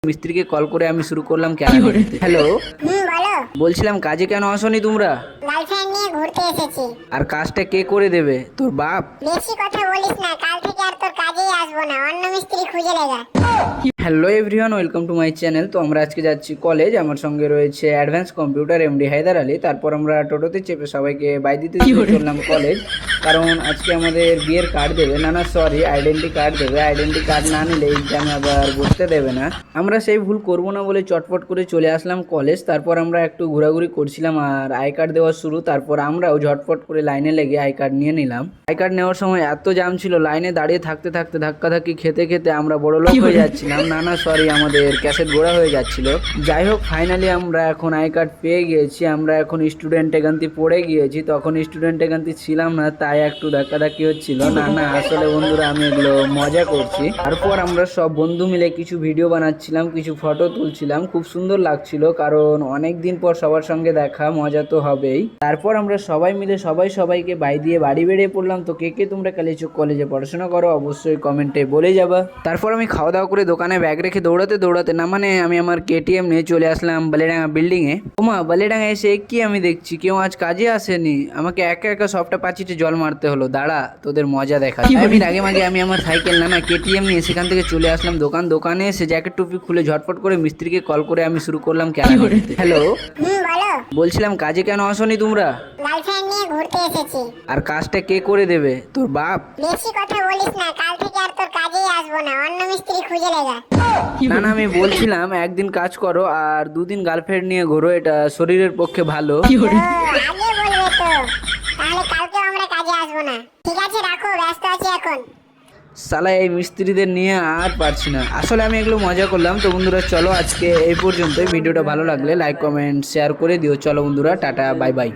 মিস্ত্রিকে call করে আমি শুরু করলাম কেন করতে। হ্যালো, বলো। বলছিলাম কাজে কেন আসনি তোমরা? গার্লফ্রেন্ড নিয়ে ঘুরতে এসেছি। আর কাজটা কে করে দেবে? তোর বাপ? বেশি কথা বলিস না, কাল থেকে আর তোর কাজেই আসবো না, অন্য মিস্ত্রি খুঁজে লেগা। Hello everyone, welcome to my channel. তো আমরা আজকে যাচ্ছি কলেজ। আমার সঙ্গে রয়েছে advance computer MD Haidar Ali. তারপর আমরা টোটোতে চেপে সবাইকে বাই দিতে দিতে চললাম কলেজ, কারণ আজকে আমাদের বিয়ের কার্ড দেবে। না সরি, আইডেন্টি কার্ড দেবে। আইডেন্টি কার্ড না নিলে এক্সামে আবার বসতে দেবে না। আমরা সেই ভুল করব না বলে চটপট করে চলে আসলাম কলেজ। তারপর আমরা একটু ঘোরাঘুরি করছিলাম আর আই কার্ড দেওয়া শুরু। তারপর আমরাও ঝটপট করে লাইনে লেগে আই কার্ড নিয়ে নিলাম। আই কার্ড নেওয়ার সময় এত জাম ছিল, লাইনে দাঁড়িয়ে থাকতে থাকতে ধাক্কাধাক্কি খেতে খেতে আমরা বড় লোক হয়ে যাচ্ছিলাম। না সরি, আমাদের ক্যাসেট গোড়া হয়ে যাচ্ছিল। যাই হোক, ফাইনালি আমরা এখন আই কার্ড পেয়ে গিয়েছি। আমরা এখন স্টুডেন্ট একান্তি পড়ে গিয়েছি। তখন স্টুডেন্ট একান্তি ছিলাম না, তাই একটু ধাক্কাধাক্কি হচ্ছিল। না আসলে বন্ধুরা, আমি এগুলো মজা করছি। তারপর আমরা সব বন্ধু মিলে কিছু ভিডিও বানাচ্ছিলাম, কিছু ফটো তুলছিলাম। খুব সুন্দর লাগছিল, কারণ অনেক দিন পর সবার সঙ্গে দেখা, মজা তো হবেই। তারপর আমরা সবাই মিলে সবাইকে বাই দিয়ে বাড়ি বেরিয়ে পড়লাম। তো কে কে তোমরা কালিয়াচক কলেজে পড়াশোনা করো অবশ্যই কমেন্টে বলে যাবা। তারপর আমি খাওয়া দাওয়া করে দোকানে ব্যাগ রেখে দৌড়াতে না মানে আমি আমার কেটিএম নিয়ে চলে আসলাম বালিডাঙ্গা বিল্ডিংয়ে। ওমা, বালিডাঙ্গা এসে কি আমি দেখছি কেউ আজ কাজে আসেনি। আমাকে একা একা সবটা পাঁচিতে জল মারতে হলো। দাঁড়া, তোদের মজা দেখা। আগে মাগে আমি আমার সাইকেল না কেটিএম নিয়ে সেখান থেকে চলে আসলাম দোকানে এসে জ্যাকেট টুপি খুলে ঝটপট করে মিস্ত্রিকে কল করে আমি শুরু করলাম কেন করতে। হ্যালো, বলো। বলছিলাম কাজে কেন আসনি তোমরা? গার্লফ্রেন্ড নিয়ে ঘুরতে এসেছি। আর কাজটা কে করে দেবে? তোর বাপ? বেশি কথা বলিস না, কাল থেকে আর তোর কাজেই আসবো না, অন্য মিস্ত্রি খুঁজে লেগা। না আমি বলছিলাম একদিন কাজ করো আর দুদিন গার্লফ্রেন্ড নিয়ে ঘোরো, এটা শরীরের পক্ষে ভালো। আগে বলবে তো, তাহলে কালকেও আমরা কাজে আসবো না। ঠিক আছে, রাখো, ব্যস্ত আছি এখন। সালা এই মিস্ত্রিদের নিয়ে আর পারছি না। আসলে আমি এগুলো মজা করলাম। তো বন্ধুরা চলো আজকে এই পর্যন্তই। ভিডিওটা ভালো লাগলে লাইক কমেন্ট শেয়ার করে দিও। চলো বন্ধুরা, টাটা বাই বাই।